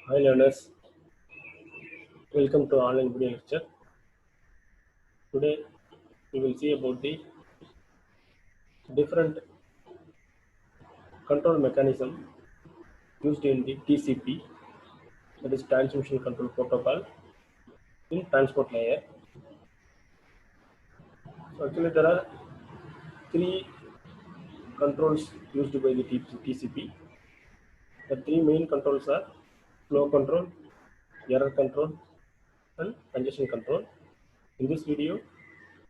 Hi learners, welcome to online video lecture. Today we will see about the different control mechanism used in the TCP, that is Transmission Control Protocol in transport layer. So actually there are three controls used by the TCP. The three main controls are flow control, error control and congestion control. In this video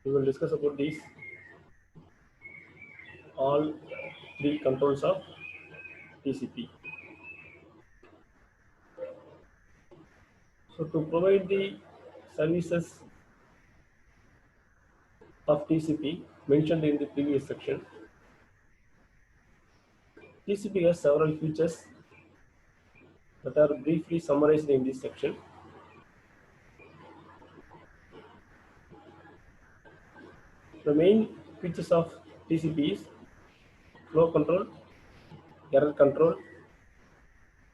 we will discuss about these all three controls of TCP. So to provide the services of TCP mentioned in the previous section, TCP has several features that are briefly summarized in this section. The main features of TCP is flow control, error control,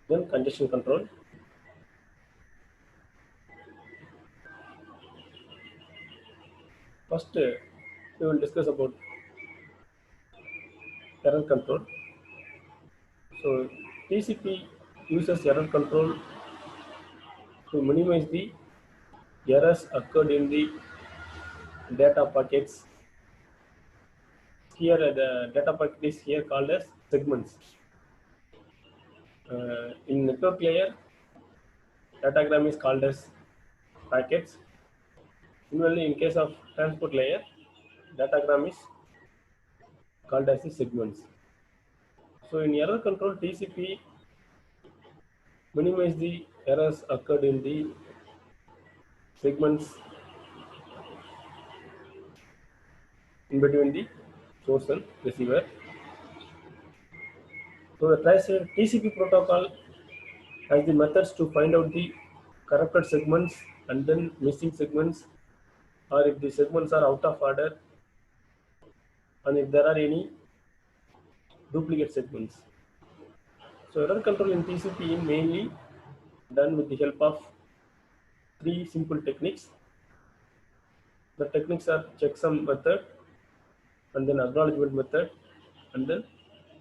then congestion control. First, we will discuss about error control. So, TCP uses error control to minimize the errors occurred in the data packets. Here, the data packet is here called as segments. In network layer, datagram is called as packets. Similarly, in case of transport layer, datagram is called as the segments. So in error control, TCP minimize the errors occurred in the segments in between the source and receiver. So the TCP protocol has the methods to find out the corrupted segments and then missing segments, or if the segments are out of order and if there are any duplicate segments. So error control in TCP mainly done with the help of three simple techniques. The techniques are checksum method, and then acknowledgement method, and then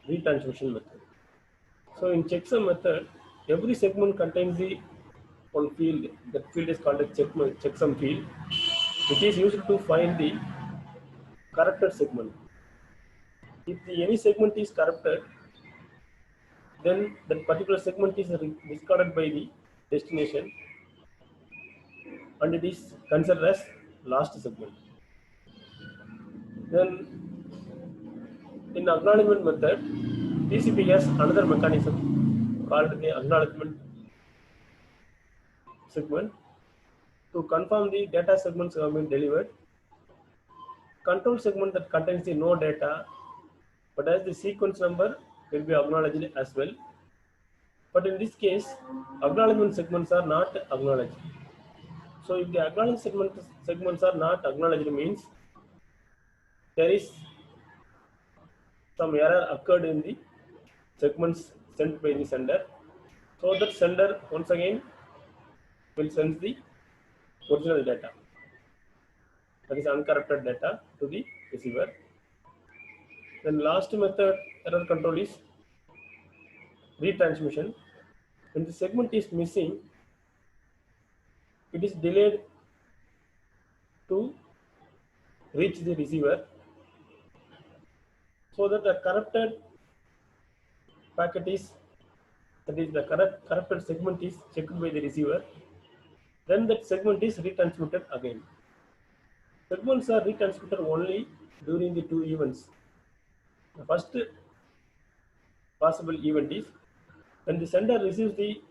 retransmission method. So in checksum method, every segment contains the one field. That field is called a checksum field, which is used to find the corrupted segment. If any segment is corrupted, then that particular segment is discarded by the destination, and it is considered as last segment. Then in acknowledgement method, TCP has another mechanism called the acknowledgement segment to confirm the data segments have been delivered. Control segment that contains the no data, but as the sequence number will be acknowledged as well. But in this case, acknowledgement segments are not acknowledged. So if the acknowledgement segments are not acknowledged, means there is some error occurred in the segments sent by the sender. So that sender once again will send the original data, that is uncorrupted data, to the receiver. Then last method error control is retransmission. When the segment is missing, it is delayed to reach the receiver, so that the corrupted packet is, that is the corrupted segment is checked by the receiver. Then that segment is retransmitted again. Segments are retransmitted only during the two events. The first possible event is when the sender receives the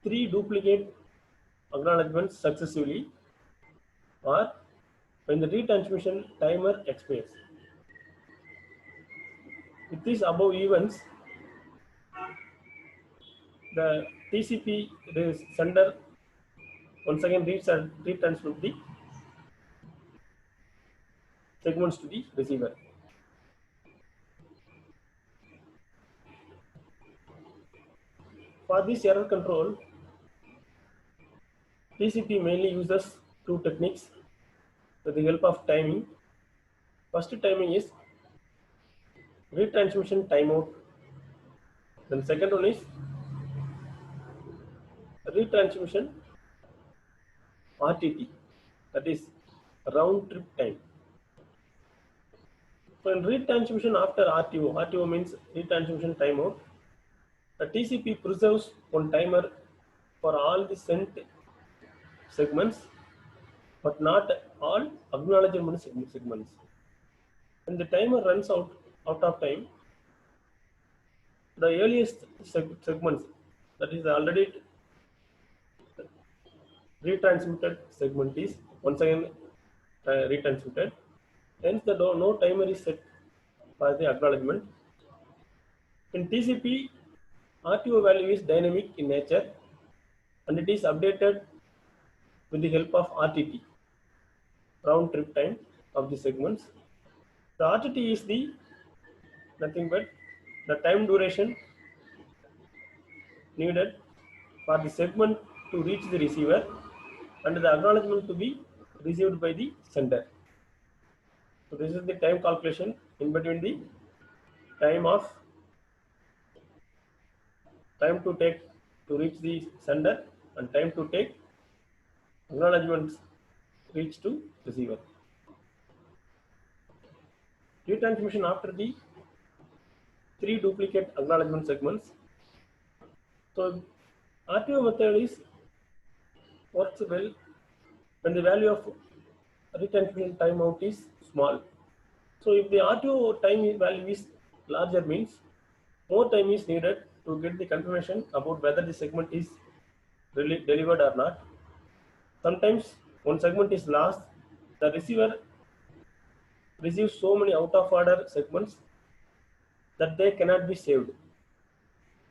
three duplicate acknowledgements successively, or when the retransmission timer expires. With these above events, the TCP sender once again retransmit the segments to the receiver. For this error control, TCP mainly uses two techniques with the help of timing. First timing is retransmission timeout. Then second one is retransmission RTT, that is round trip time. So in retransmission after RTO means retransmission timeout, the TCP preserves one timer for all the sent segments, but not all acknowledgement segments. When the timer runs out of time, the earliest segments, that is already retransmitted segment, is once again retransmitted. Hence, no timer is set for the acknowledgement. In TCP, RTO value is dynamic in nature and it is updated with the help of RTT, round trip time of the segments. The RTT is the nothing but the time duration needed for the segment to reach the receiver and the acknowledgement to be received by the sender. So this is the time calculation in between the time to take to reach the sender and time to take acknowledgements reach to receiver. Retransmission after the 3 duplicate acknowledgement segments. So RTO method works well when the value of retransmission timeout is small. So if the RTO time value is larger, means more time is needed to get the confirmation about whether the segment is really delivered or not. Sometimes one segment is lost, the receiver receives so many out of order segments that they cannot be saved.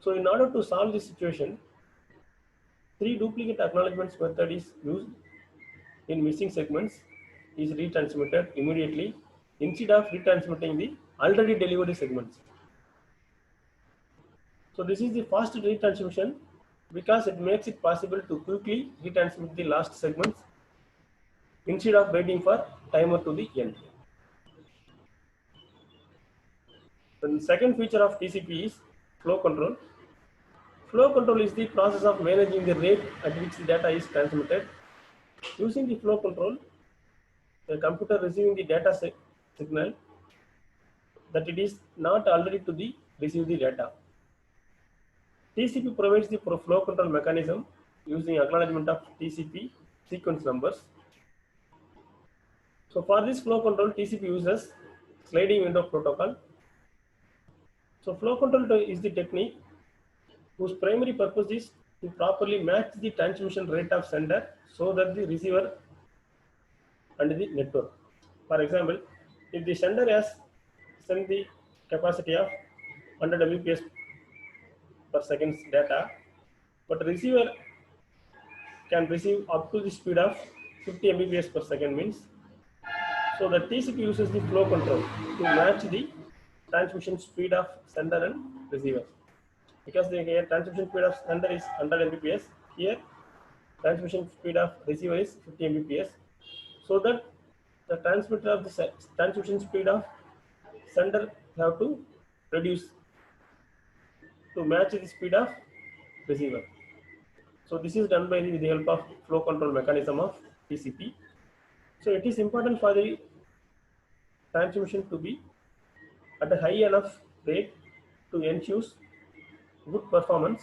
So in order to solve this situation, 3 duplicate acknowledgements method is used. In missing segments is retransmitted immediately instead of retransmitting the already delivered segments. So this is the fast retransmission because it makes it possible to quickly retransmit the last segments instead of waiting for timer to the end. The second feature of TCP is flow control. Flow control is the process of managing the rate at which the data is transmitted. Using the flow control, the computer receiving the data signal that it is not already to receive the data. TCP provides the flow control mechanism using acknowledgement of TCP sequence numbers. So for this flow control, TCP uses sliding window protocol. So flow control is the technique whose primary purpose is to properly match the transmission rate of sender so that the receiver and the network. For example, if the sender has sent the capacity of 100 Mbps per second data, but receiver can receive up to the speed of 50 Mbps per second, means so the TCP uses the flow control to match the transmission speed of sender and receiver. Because the transmission speed of sender is 100 Mbps, here transmission speed of receiver is 50 Mbps, so that the transmitter of the transmission speed of sender have to reduce to match the speed of receiver. So this is done by the help of flow control mechanism of TCP. So it is important for the transmission to be at a high enough rate to ensure good performance,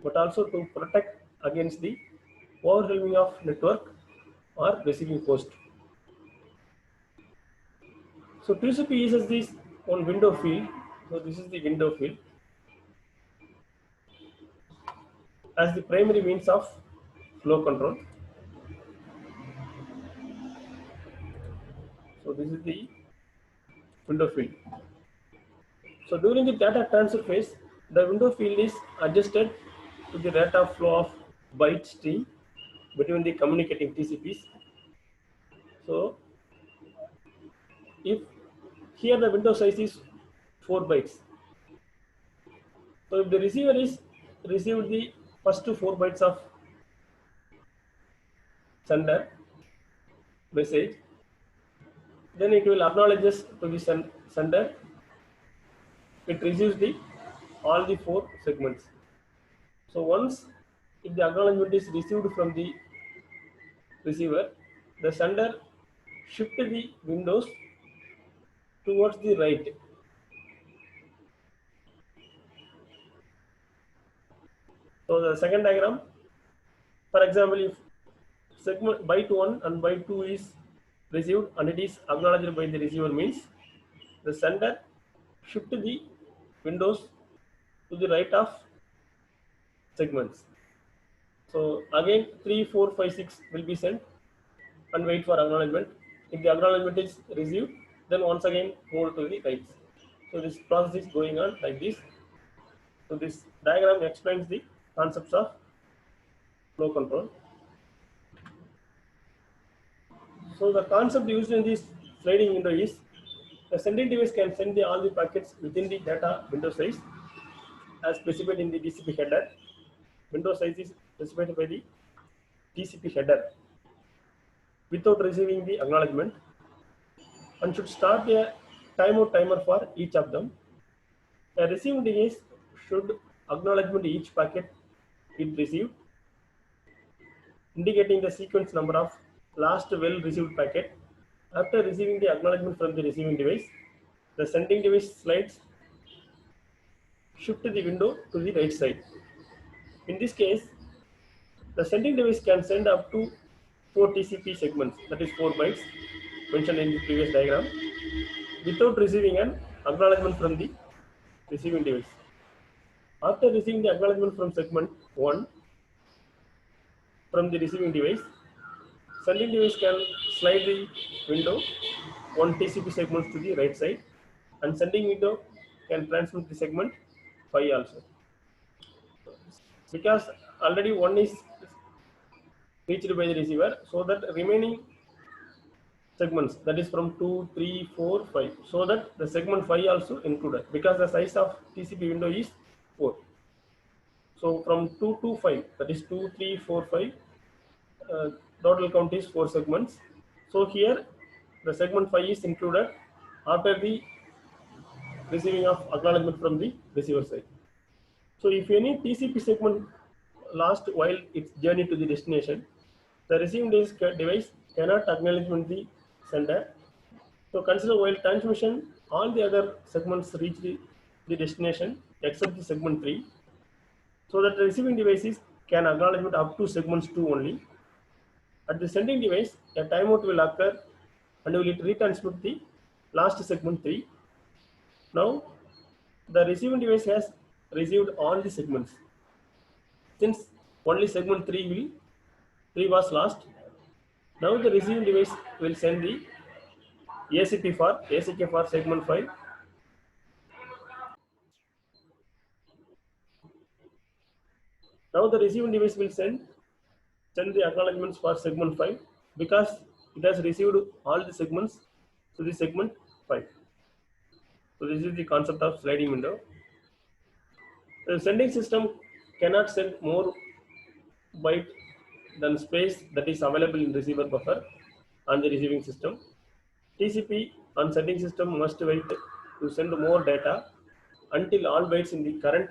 but also to protect against the overwhelming of network or receiving host. So TCP uses this on window field. So this is the window field as the primary means of flow control. So this is the window field. So during the data transfer phase, the window field is adjusted to the rate of flow of byte stream between the communicating TCPs. So if here the window size is 4 bytes. So if the receiver is received the first 4 bytes of sender message, then it will acknowledges to the sender. It receives the all the 4 segments. So once if the acknowledgement is received from the receiver, the sender shift the windows towards the right. So the second diagram, for example, if segment byte 1 and byte 2 is received and it is acknowledged by the receiver, means the sender shift the windows to the right of segments. So again 3, 4, 5, 6 will be sent and wait for acknowledgement. If the acknowledgement is received, then once again move to the right. So this process is going on like this. So this diagram explains the concepts of flow control. So the concept used in this sliding window is the sending device can send all the packets within the data window size as specified in the TCP header. Window size is specified by the TCP header without receiving the acknowledgement, and should start a timeout timer for each of them. A receiving device should acknowledgement each packet it received, indicating the sequence number of last well received packet. After receiving the acknowledgement from the receiving device, the sending device slides shift the window to the right side. In this case, the sending device can send up to 4 TCP segments, that is 4 bytes, mentioned in the previous diagram, without receiving an acknowledgement from the receiving device. After receiving the acknowledgement from segment 1 from the receiving device, sending device can slide the window 1 TCP segments to the right side, and sending window can transmit the segment 5 also. Because already 1 is reached by the receiver, so that remaining segments, that is from 2, 3, 4, 5, so that the segment 5 also included, because the size of TCP window is 4. So from 2 to 5, that is 2, 3, 4, 5, total count is 4 segments. So here the segment 5 is included after the receiving of acknowledgement from the receiver side. So if any TCP segment lost while its journey to the destination, the receiving device cannot acknowledge the sender. So consider while transmission, all the other segments reach the destination except the segment 3. So that the receiving devices can acknowledge up to segments 2 only. At the sending device, a timeout will occur and will retransmit the last segment 3. Now, the receiving device has received all the segments. Since only segment 3 was lost, now the receiving device will send the ACK for segment 5. Now the receiving device will send the acknowledgements for segment 5, because it has received all the segments to the segment 5. So this is the concept of sliding window. The sending system cannot send more byte than space that is available in receiver buffer on the receiving system. TCP on sending system must wait to send more data until all bytes in the current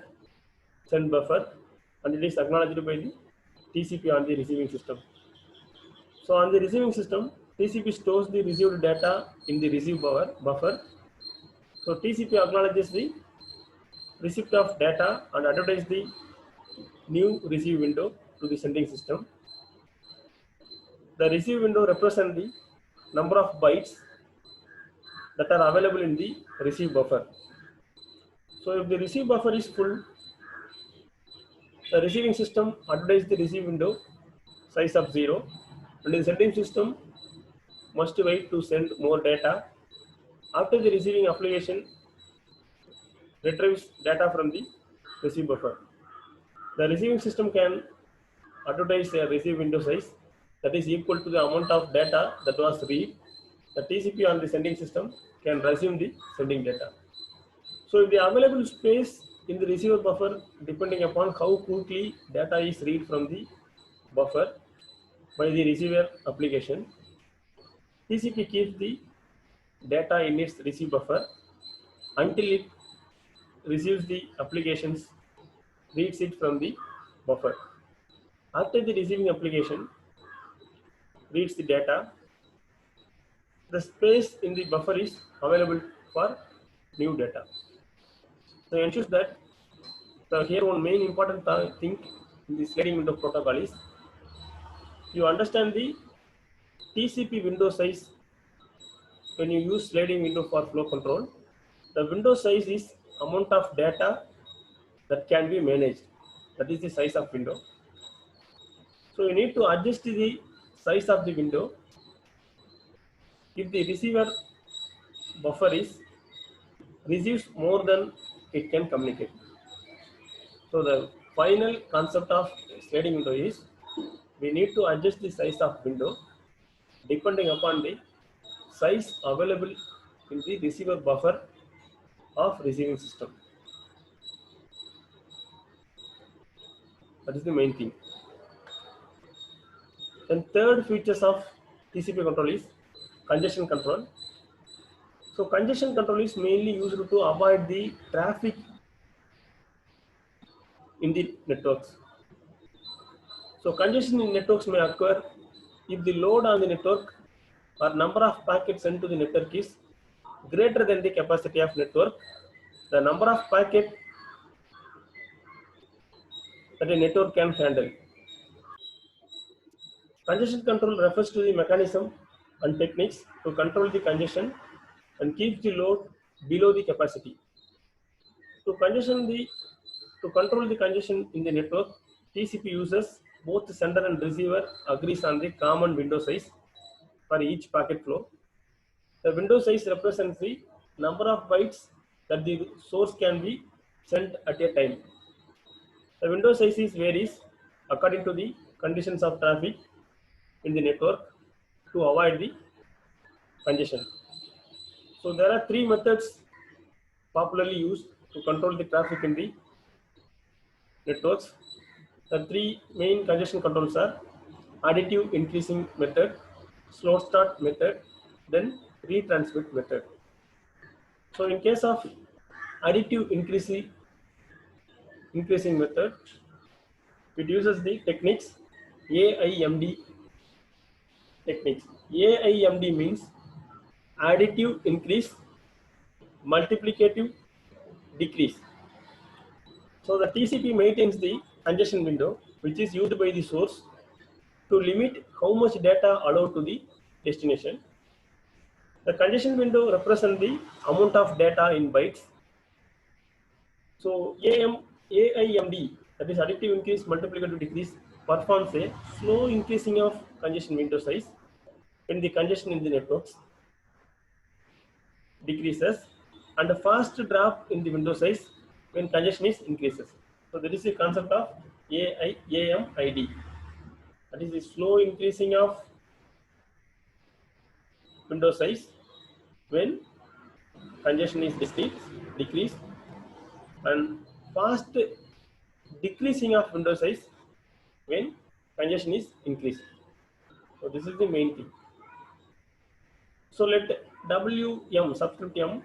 send buffer and it is acknowledged by the TCP on the receiving system. So on the receiving system, TCP stores the received data in the receive buffer. So TCP acknowledges the receipt of data and advertises the new receive window to the sending system. The receive window represents the number of bytes that are available in the receive buffer. So if the receive buffer is full, the receiving system advertises the receive window size of 0, and the sending system must wait to send more data. After the receiving application retrieves data from the receive buffer, the receiving system can advertise a receive window size that is equal to the amount of data that was read. The TCP on the sending system can resume the sending data. So if the available space in the receiver buffer depending upon how quickly data is read from the buffer, by the receiver application. TCP keeps the data in its receive buffer until it receives the applications, reads it from the buffer. After the receiving application reads the data, the space in the buffer is available for new data. So ensures that here one main important thing in the sliding window protocol is you understand the TCP window size. When you use sliding window for flow control, the window size is amount of data that can be managed. That is the size of window. So you need to adjust the size of the window if the receiver buffer is receives more than it can communicate. So the final concept of sliding window is we need to adjust the size of window depending upon the size available in the receiver buffer of receiving system. That is the main thing. Then third features of TCP control is congestion control. So congestion control is mainly used to avoid the traffic in the networks. So congestion in networks may occur if the load on the network or number of packets sent to the network is greater than the capacity of network. The number of packets that a network can handle. Congestion control refers to the mechanism and techniques to control the congestion and keep the load below the capacity. To control the congestion in the network, TCP uses both the sender and receiver agrees on the common window size for each packet flow. The window size represents the number of bytes that the source can be sent at a time. The window size varies according to the conditions of traffic in the network to avoid the congestion. So there are three methods popularly used to control the traffic in the networks. The three main congestion controls are additive increasing method, slow start method, then retransmit method. So in case of additive increasing method, it uses the techniques AIMD techniques. AIMD means additive increase, multiplicative decrease. So the TCP maintains the congestion window, which is used by the source to limit how much data allowed to the destination. The congestion window represents the amount of data in bytes. So AIMD, that is additive increase, multiplicative decrease, performs a slow increasing of congestion window size when the congestion in the networks decreases and a fast drop in the window size when congestion is increases. So that is the concept of AIMD. That is the slow increasing of window size when congestion is decreased and fast decreasing of window size when congestion is increased. So this is the main thing. So let WM subscript M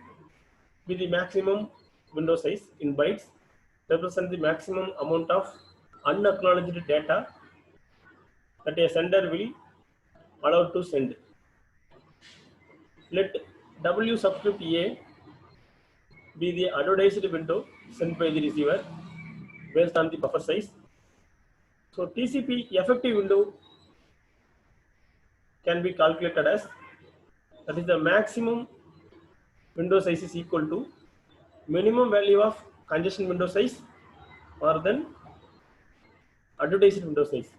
be the maximum window size in bytes, represent the maximum amount of unacknowledged data that a sender will allow to send. Let W subscript A be the advertised window sent by the receiver based on the buffer size. So TCP effective window can be calculated as, that is the maximum window size is equal to minimum value of congestion window size or then advertised window size.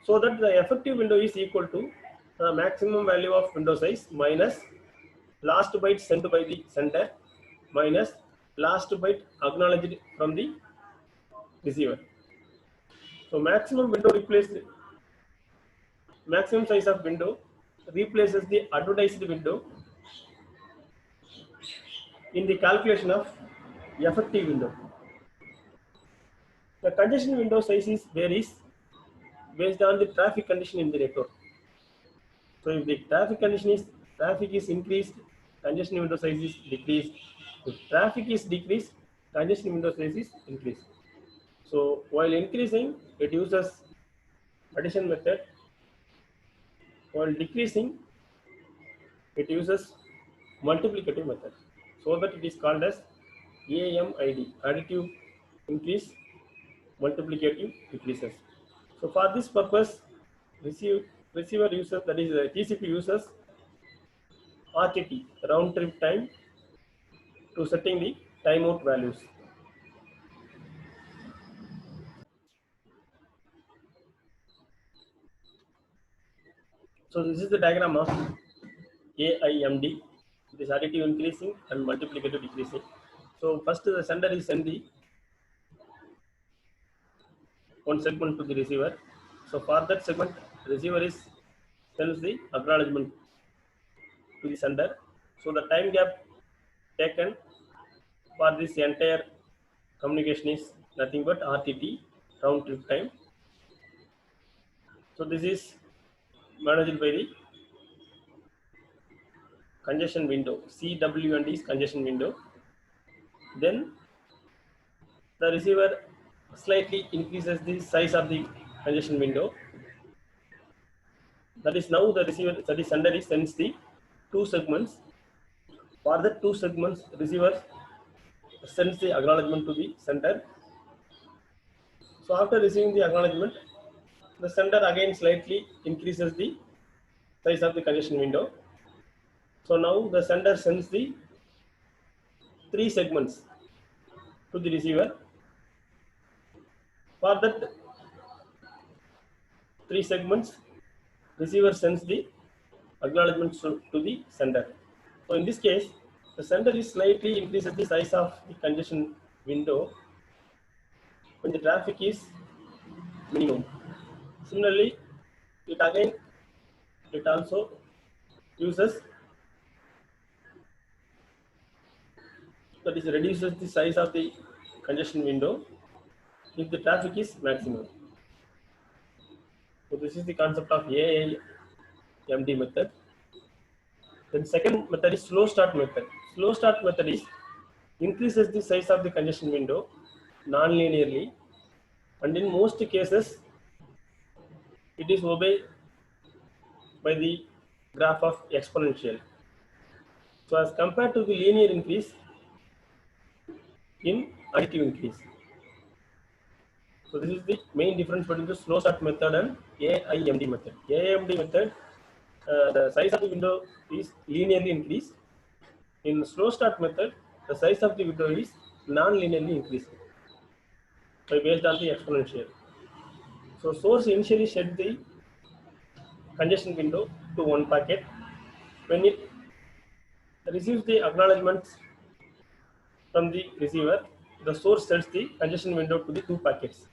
So that the effective window is equal to the maximum value of window size minus last byte sent by the sender minus last byte acknowledged from the receiver. So maximum size of window replaces the advertised window in the calculation of effective window. The congestion window size varies based on the traffic condition in the network. So if the traffic is increased, congestion window size is decreased. If traffic is decreased, congestion window size is increased. So while increasing, it uses addition method. While decreasing, it uses multiplicative method. So that it is called as AMID, additive increase, multiplicative decreases. So for this purpose, receiver uses, that is TCP uses RTT, round trip time, to setting the timeout values. So this is the diagram of AIMD. It is additive increasing and multiplicative decreasing. So first the sender is send the one segment to the receiver. So for that segment, receiver is sends the acknowledgement to the sender. So the time gap taken for this entire communication is nothing but RTT, round trip time. So this is managed by the congestion window. CWND is congestion window. Then the receiver slightly increases the size of the congestion window. That is now the receiver, that is sender is sends the two segments. For the two segments, receiver sends the acknowledgement to the sender. So after receiving the acknowledgement, the sender again slightly increases the size of the congestion window. So now the sender sends the three segments to the receiver. For that three segments, receiver sends the acknowledgements to the sender. So in this case, the sender is slightly increases the size of the congestion window when the traffic is minimum. Similarly, it also uses, that is reduces the size of the congestion window if the traffic is maximum. So this is the concept of AIMD method. Then second method is slow start method. Slow start method is increases the size of the congestion window non-linearly, and in most cases it is obeyed by the graph of exponential. So as compared to the linear increase in additive increase. So this is the main difference between the slow start method and AIMD method. AIMD method, the size of the window is linearly increased. In slow start method, the size of the window is non-linearly increased based on the exponential. So source initially set the congestion window to one packet. When it receives the acknowledgements from the receiver, the source sets the congestion window to the two packets.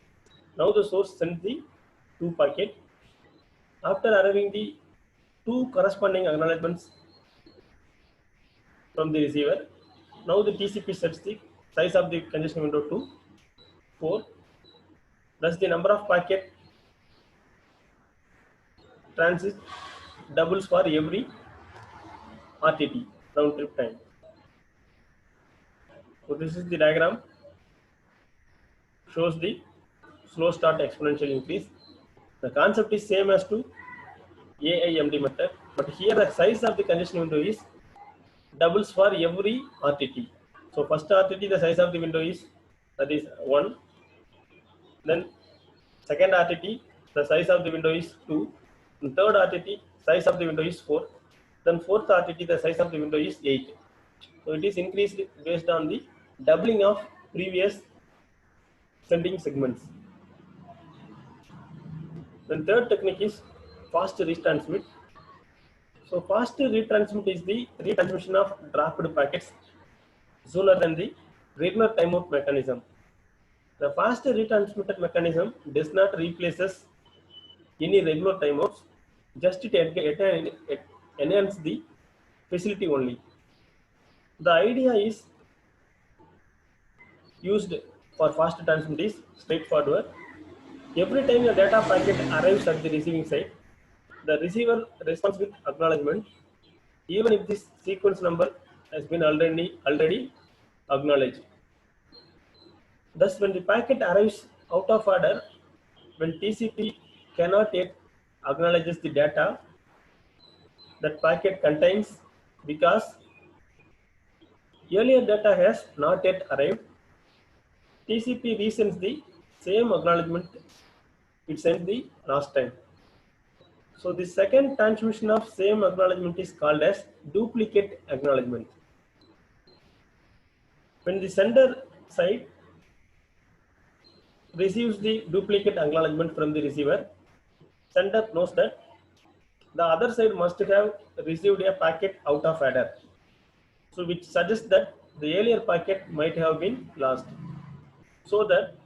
Now the source sends the two packet. After arriving the two corresponding acknowledgements from the receiver, now the TCP sets the size of the congestion window to 4. Thus the number of packet transit doubles for every RTT, round trip time. So this is the diagram, shows the slow start exponential increase. The concept is same as to AIMD method, but here the size of the congestion window is doubles for every RTT. So first RTT, the size of the window is, that is 1. Then second RTT, the size of the window is 2. And third RTT, size of the window is 4. Then fourth RTT, the size of the window is 8. So it is increased based on the doubling of previous sending segments. Then third technique is fast retransmit. So fast retransmit is the retransmission of dropped packets sooner than the regular timeout mechanism. The fast retransmitted mechanism does not replaces any regular timeouts, just it enhance the facility only. The idea is used for fast transmit is straightforward. Every time a data packet arrives at the receiving side, the receiver responds with acknowledgement, even if this sequence number has been already acknowledged. Thus, when the packet arrives out of order, when TCP cannot yet acknowledges the data that packet contains because earlier data has not yet arrived, TCP resends the same acknowledgement it sent the last time. So the second transmission of same acknowledgement is called as duplicate acknowledgement. When the sender side receives the duplicate acknowledgement from the receiver, sender knows that the other side must have received a packet out of order. So which suggests that the earlier packet might have been lost. So that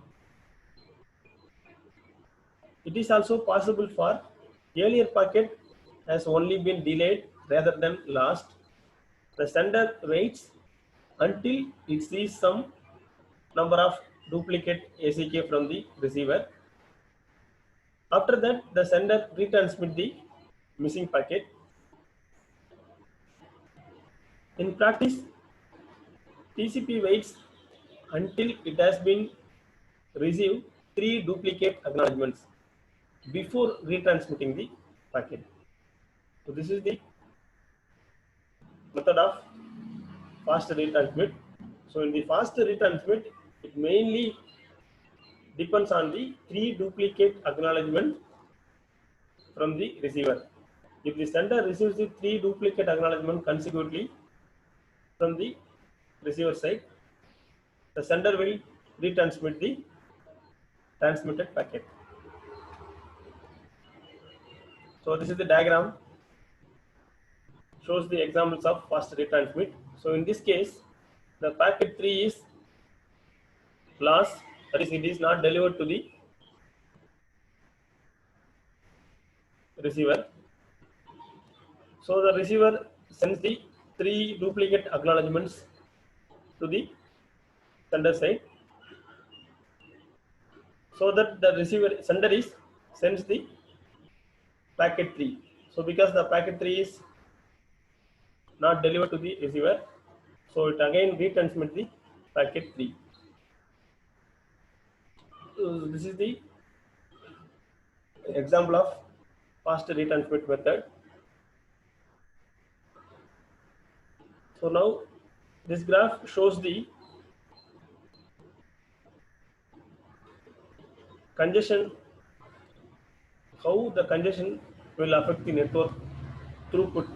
it is also possible for earlier packet has only been delayed rather than lost. The sender waits until it sees some number of duplicate ACK from the receiver. After that, the sender retransmits the missing packet. In practice, TCP waits until it has been received 3 duplicate acknowledgements before retransmitting the packet. So this is the method of fast retransmit. So in the fast retransmit, it mainly depends on the 3 duplicate acknowledgement from the receiver. If the sender receives the 3 duplicate acknowledgement consecutively from the receiver side, the sender will retransmit the transmitted packet. So this is the diagram, shows the examples of fast retransmit. So in this case, the packet 3 is lost, that is, it is not delivered to the receiver. So the receiver sends the 3 duplicate acknowledgements to the sender side, so that the receiver sender is sends the packet 3. So because the packet 3 is not delivered to the receiver, so it again retransmits the packet 3. So this is the example of fast retransmit method. So now this graph shows the congestion, how the congestion will affect the network throughput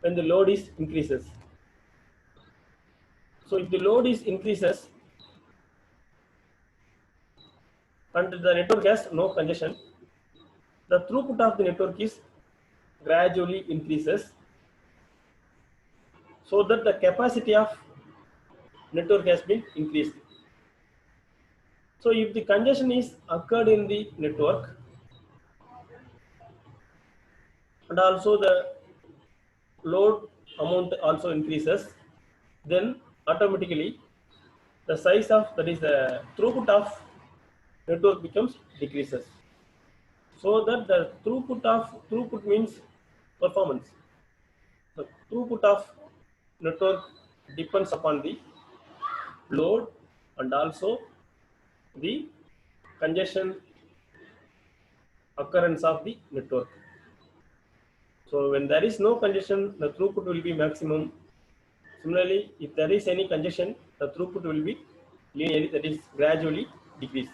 when the load is increases. So if the load is increases and the network has no congestion, the throughput of the network is gradually increases, so that the capacity of network has been increased. So if the congestion is occurred in the network and also the load amount also increases, then automatically the size of, that is the throughput of network becomes decreases. So that the throughput means performance. The throughput of network depends upon the load and also the congestion occurrence of the network. So when there is no congestion, the throughput will be maximum. Similarly, if there is any congestion, the throughput will be linearly, that is gradually decrease.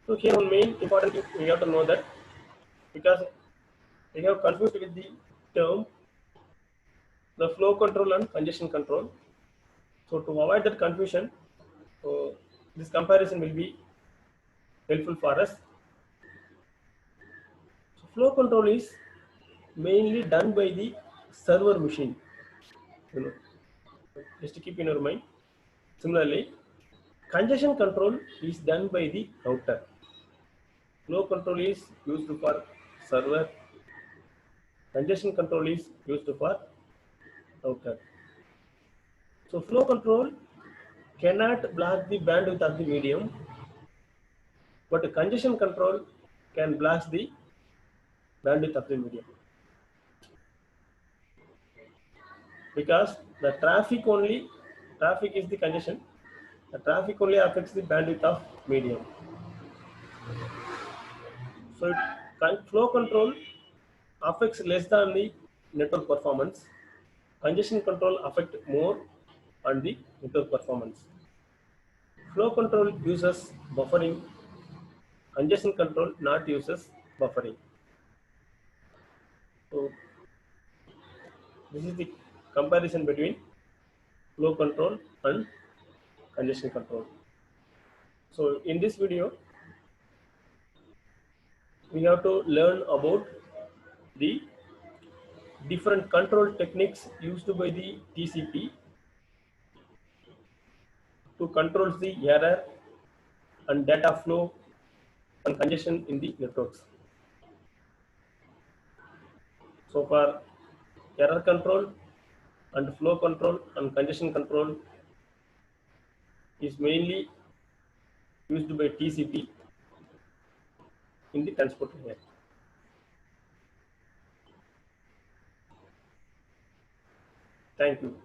So here one main important thing we have to know that, because we have confused with the term the flow control and congestion control. So to avoid that confusion, so this comparison will be helpful for us. So flow control is mainly done by the server machine. Just to keep in your mind. Similarly, congestion control is done by the router. Flow control is used for server. Congestion control is used for router. So flow control cannot block the bandwidth of the medium, but congestion control can block the bandwidth of the medium, because the traffic is the congestion. The traffic only affects the bandwidth of medium. So flow control affects less than the network performance. Congestion control affect more on the network performance. Flow control uses buffering. Congestion control not uses buffering. So this is the comparison between flow control and congestion control. So in this video, we have to learn about the different control techniques used by the TCP to control the error and data flow and congestion in the networks. So for error control and flow control and congestion control is mainly used by TCP in the transport layer. Thank you.